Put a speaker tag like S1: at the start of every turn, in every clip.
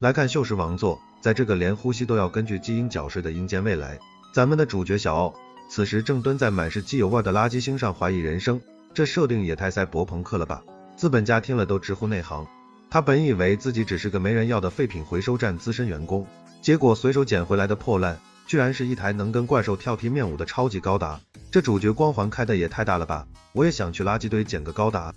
S1: 来看锈蚀王座，在这个连呼吸都要根据基因缴税的阴间未来，咱们的主角小奥此时正蹲在满是机油味的垃圾星上怀疑人生，这设定也太赛博朋克了吧。资本家听了都直呼内行，他本以为自己只是个没人要的废品回收站资深员工，结果随手捡回来的破烂居然是一台能跟怪兽跳踢面舞的超级高达，这主角光环开的也太大了吧，我也想去垃圾堆捡个高达。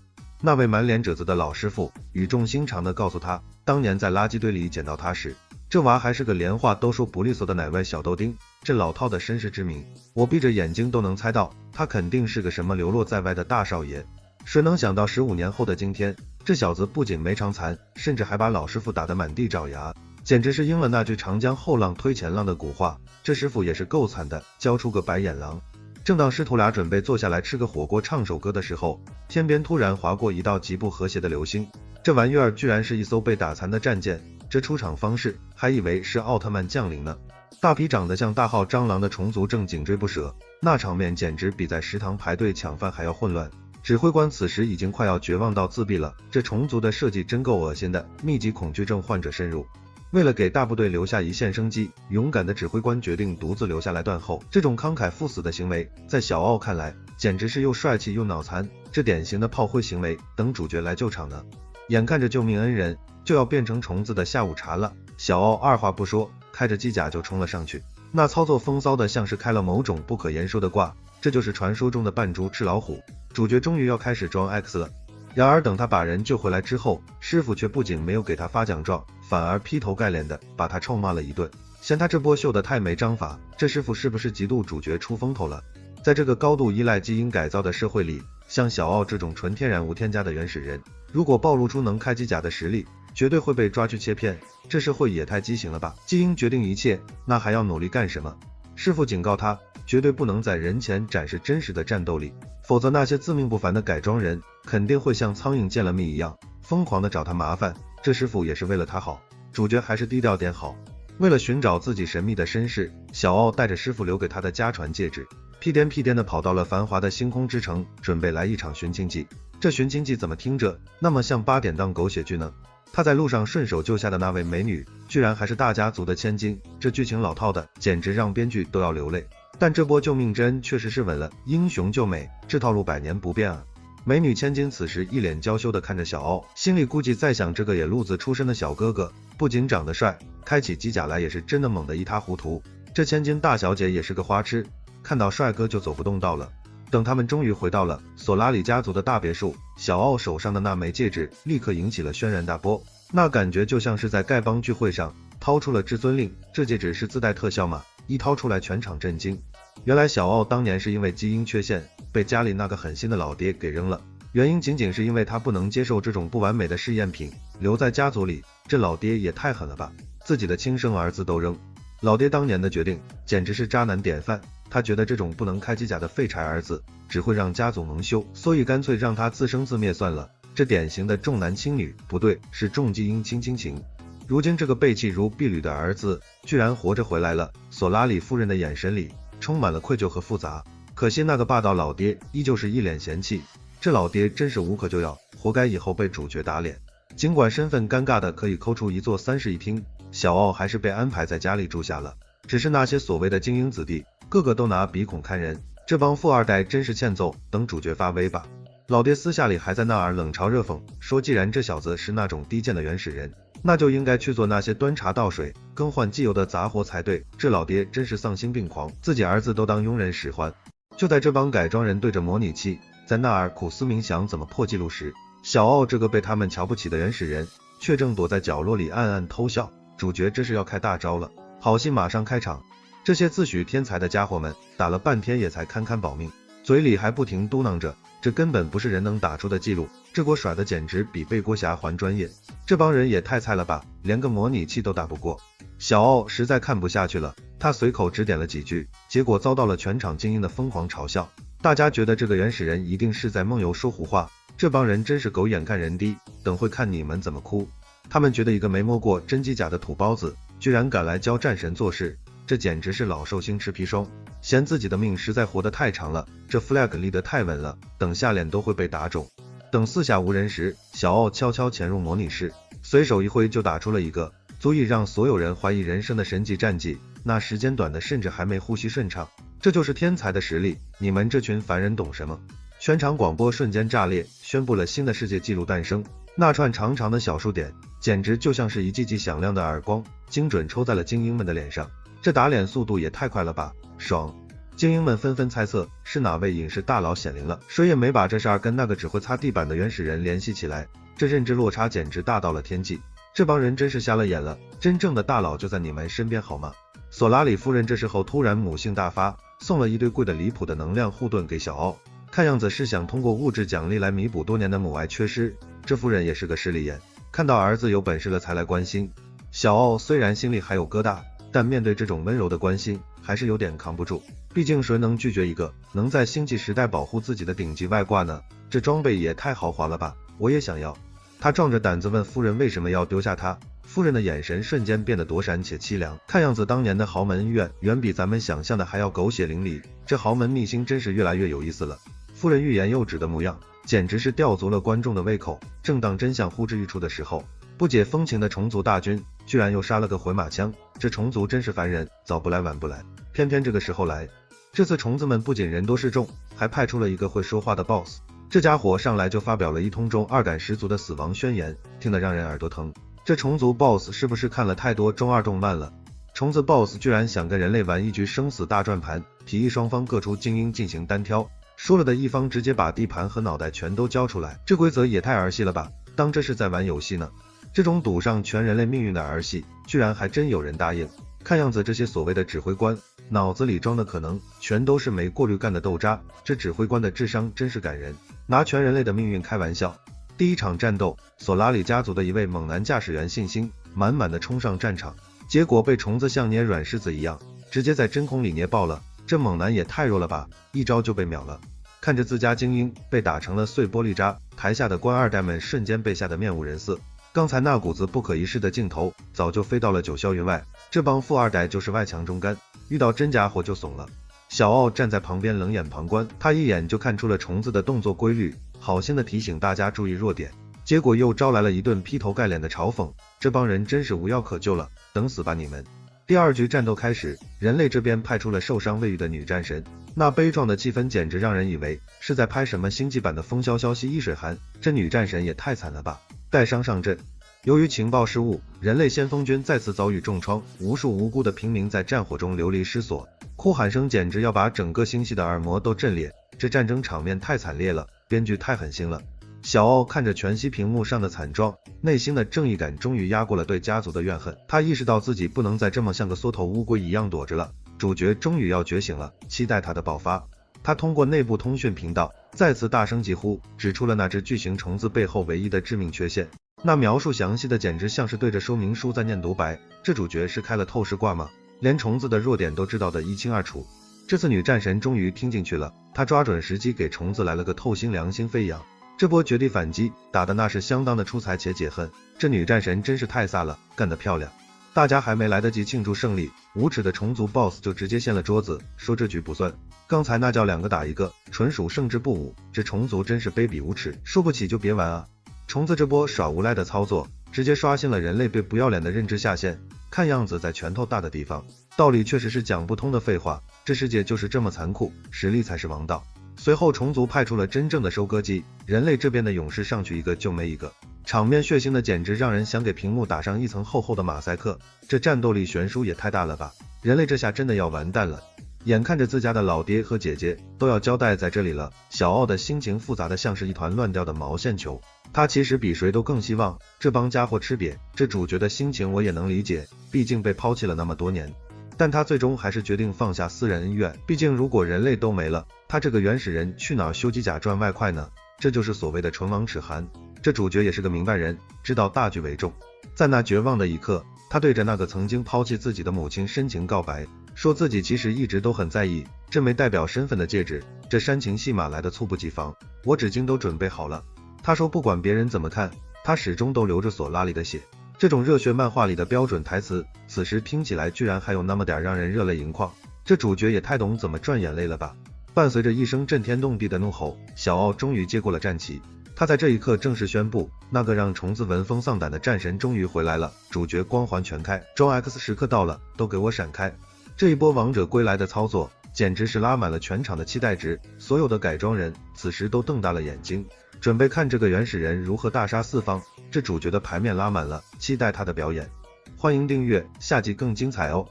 S1: 那位满脸褶子的老师傅语重心长地告诉他，当年在垃圾堆里捡到他时，这娃还是个连话都说不利索的奶外小豆丁，这老套的身世之谜，我闭着眼睛都能猜到，他肯定是个什么流落在外的大少爷。谁能想到15年后的今天，这小子不仅没偿残，甚至还把老师傅打得满地找牙，简直是应了那句长江后浪推前浪的古话，这师傅也是够惨的，教出个白眼狼。正当师徒俩准备坐下来吃个火锅唱首歌的时候，天边突然划过一道极不和谐的流星，这玩意儿居然是一艘被打残的战舰，这出场方式还以为是奥特曼降临呢。大批长得像大号蟑螂的虫族正紧追不舍，那场面简直比在食堂排队抢饭还要混乱。指挥官此时已经快要绝望到自闭了，这虫族的设计真够恶心的，密集恐惧症患者深入。为了给大部队留下一线生机，勇敢的指挥官决定独自留下来断后。这种慷慨赴死的行为，在小奥看来，简直是又帅气又脑残，这典型的炮灰行为。等主角来救场呢，眼看着救命恩人就要变成虫子的下午茶了，小奥二话不说，开着机甲就冲了上去。那操作风骚的像是开了某种不可言说的挂，这就是传说中的扮猪吃老虎。主角终于要开始装 X 了。然而等他把人救回来之后，师傅却不仅没有给他发奖状，反而劈头盖脸的把他臭骂了一顿，嫌他这波秀的太没章法。这师傅是不是嫉妒主角出风头了？在这个高度依赖基因改造的社会里，像小奥这种纯天然无添加的原始人，如果暴露出能开机甲的实力，绝对会被抓去切片。这社会也太畸形了吧，基因决定一切，那还要努力干什么？师傅警告他，绝对不能在人前展示真实的战斗力，否则那些自命不凡的改装人肯定会像苍蝇见了蜜一样疯狂的找他麻烦。这师傅也是为了他好，主角还是低调点好。为了寻找自己神秘的身世，小奥带着师傅留给他的家传戒指，屁颠屁颠的跑到了繁华的星空之城，准备来一场寻亲记。这寻亲记怎么听着那么像8点档狗血剧呢？他在路上顺手救下的那位美女，居然还是大家族的千金，这剧情老套的简直让编剧都要流泪。但这波救命之恩确实是稳了，英雄救美，这套路100年不变啊。美女千金此时一脸娇羞的看着小奥，心里估计在想，这个野路子出身的小哥哥不仅长得帅，开起机甲来也是真的猛得一塌糊涂。这千金大小姐也是个花痴，看到帅哥就走不动道了。等他们终于回到了索拉里家族的大别墅，小奥手上的那枚戒指立刻引起了轩然大波，那感觉就像是在丐帮聚会上掏出了至尊令。这戒指是自带特效吗？一掏出来全场震惊。原来小奥当年是因为基因缺陷被家里那个狠心的老爹给扔了，原因仅仅是因为他不能接受这种不完美的试验品留在家族里。这老爹也太狠了吧，自己的亲生儿子都扔。老爹当年的决定简直是渣男典范，他觉得这种不能开机甲的废柴儿子只会让家族蒙羞，所以干脆让他自生自灭算了。这典型的重男轻女，不对，是重基因轻亲情。如今这个背弃如婢女的儿子居然活着回来了，索拉里夫人的眼神里充满了愧疚和复杂。可惜那个霸道老爹依旧是一脸嫌弃，这老爹真是无可救药，活该以后被主角打脸。尽管身份尴尬的可以抠出一座3室1厅，小奥还是被安排在家里住下了。只是那些所谓的精英子弟个个都拿鼻孔看人，这帮富二代真是欠揍，等主角发威吧。老爹私下里还在那儿冷嘲热讽，说既然这小子是那种低贱的原始人，那就应该去做那些端茶倒水更换机油的杂活才对。这老爹真是丧心病狂，自己儿子都当佣人使唤。就在这帮改装人对着模拟器在那儿苦思冥想怎么破纪录时，小奥这个被他们瞧不起的原始人却正躲在角落里暗暗偷笑。主角这是要开大招了，好戏马上开场。这些自诩天才的家伙们打了半天也才堪堪保命，嘴里还不停嘟囔着这根本不是人能打出的记录，这锅甩的简直比背锅侠还专业。这帮人也太菜了吧，连个模拟器都打不过。小奥实在看不下去了，他随口指点了几句，结果遭到了全场精英的疯狂嘲笑。大家觉得这个原始人一定是在梦游说胡话，这帮人真是狗眼看人低，等会看你们怎么哭。他们觉得一个没摸过真机甲的土包子居然敢来教战神做事，这简直是老寿星吃砒霜，嫌自己的命实在活得太长了，这 flag 立得太稳了，等下脸都会被打肿。等四下无人时，小奥悄悄潜入模拟室，随手一挥就打出了一个足以让所有人怀疑人生的神级战绩，那时间短的甚至还没呼吸顺畅。这就是天才的实力，你们这群凡人懂什么？全场广播瞬间炸裂，宣布了新的世界纪录诞生。那串长长的小数点，简直就像是一记记响亮的耳光，精准抽在了精英们的脸上。这打脸速度也太快了吧，爽！精英们纷纷猜测是哪位影视大佬显灵了，谁也没把这事儿跟那个只会擦地板的原始人联系起来，这认知落差简直大到了天际。这帮人真是瞎了眼了，真正的大佬就在你们身边好吗？索拉里夫人这时候突然母性大发，送了一堆贵的离谱的能量护盾给小奥，看样子是想通过物质奖励来弥补多年的母爱缺失。这夫人也是个势利眼，看到儿子有本事了才来关心。小奥虽然心里还有疙瘩，但面对这种温柔的关心还是有点扛不住，毕竟谁能拒绝一个能在星际时代保护自己的顶级外挂呢？这装备也太豪华了吧，我也想要。他壮着胆子问夫人为什么要丢下他，夫人的眼神瞬间变得躲闪且凄凉，看样子当年的豪门恩怨远比咱们想象的还要狗血淋漓，这豪门秘辛真是越来越有意思了。夫人欲言又止的模样简直是吊足了观众的胃口。正当真相呼之欲出的时候，不解风情的虫族大军居然又杀了个回马枪，这虫族真是烦人，早不来晚不来，偏偏这个时候来。这次虫子们不仅人多势众，还派出了一个会说话的 BOSS， 这家伙上来就发表了一通中二感十足的死亡宣言，听得让人耳朵疼。这虫族 BOSS 是不是看了太多中二动漫了？虫子 BOSS 居然想跟人类玩一局生死大转盘，提议双方各出精英进行单挑，输了的一方直接把地盘和脑袋全都交出来，这规则也太儿戏了吧，当这是在玩游戏呢。这种赌上全人类命运的儿戏，居然还真有人答应。看样子这些所谓的指挥官脑子里装的可能全都是没过滤干的豆渣，这指挥官的智商真是感人，拿全人类的命运开玩笑。第一场战斗，索拉里家族的一位猛男驾驶员信心满满的冲上战场，结果被虫子像捏软柿子一样直接在真空里捏爆了。这猛男也太弱了吧，一招就被秒了。看着自家精英被打成了碎玻璃渣，台下的官二代们瞬间被吓得面无人色。刚才那股子不可一世的劲头早就飞到了九霄云外，这帮富二代就是外强中干，遇到真家伙就怂了。小奥站在旁边冷眼旁观，他一眼就看出了虫子的动作规律，好心的提醒大家注意弱点，结果又招来了一顿劈头盖脸的嘲讽，这帮人真是无药可救了，等死吧你们。第二局战斗开始，人类这边派出了受伤未愈的女战神，那悲壮的气氛简直让人以为是在拍什么星际版的风萧萧兮易水寒，这女战神也太惨了吧，带伤上阵。由于情报失误，人类先锋军再次遭遇重创，无数无辜的平民在战火中流离失所，哭喊声简直要把整个星系的耳膜都震裂，这战争场面太惨烈了，编剧太狠心了。小奥看着全息屏幕上的惨状，内心的正义感终于压过了对家族的怨恨，他意识到自己不能再这么像个缩头乌龟一样躲着了，主角终于要觉醒了，期待他的爆发。他通过内部通讯频道再次大声疾呼，指出了那只巨型虫子背后唯一的致命缺陷，那描述详细的简直像是对着说明书在念独白，这主角是开了透视卦吗？连虫子的弱点都知道得一清二楚。这次女战神终于听进去了，她抓准时机给虫子来了个透心凉心飞扬，这波绝地反击打的那是相当的出彩且解恨，这女战神真是太飒了，干得漂亮。大家还没来得及庆祝胜利，无耻的虫族 BOSS 就直接掀了桌子，说这局不算，刚才那叫2个打1个，纯属胜之不武，这虫族真是卑鄙无耻，输不起就别玩啊。虫子这波耍无赖的操作，直接刷新了人类对不要脸的认知下限，看样子在拳头大的地方，道理确实是讲不通的废话，这世界就是这么残酷，实力才是王道。随后虫族派出了真正的收割机，人类这边的勇士上去一个就没一个，场面血腥的简直让人想给屏幕打上一层厚厚的马赛克，这战斗力悬殊也太大了吧，人类这下真的要完蛋了。眼看着自家的老爹和姐姐都要交代在这里了，小奥的心情复杂的像是一团乱掉的毛线球，他其实比谁都更希望这帮家伙吃瘪，这主角的心情我也能理解，毕竟被抛弃了那么多年，但他最终还是决定放下私人恩怨，毕竟如果人类都没了，他这个原始人去哪儿修机甲赚外快呢？这就是所谓的唇亡齿寒。这主角也是个明白人，知道大局为重，在那绝望的一刻，他对着那个曾经抛弃自己的母亲深情告白，说自己其实一直都很在意这枚代表身份的戒指，这煽情戏码来的猝不及防，我纸巾都准备好了。他说不管别人怎么看，他始终都流着索拉里的血，这种热血漫画里的标准台词，此时听起来居然还有那么点让人热泪盈眶，这主角也太懂怎么赚眼泪了吧。伴随着一声震天动地的怒吼，小奥终于接过了战旗，他在这一刻正式宣布，那个让虫子闻风丧胆的战神终于回来了，主角光环全开，周 X 时刻到了，都给我闪开！这一波王者归来的操作，简直是拉满了全场的期待值，所有的改装人此时都瞪大了眼睛，准备看这个原始人如何大杀四方。这主角的牌面拉满了，期待他的表演。欢迎订阅，下集更精彩哦！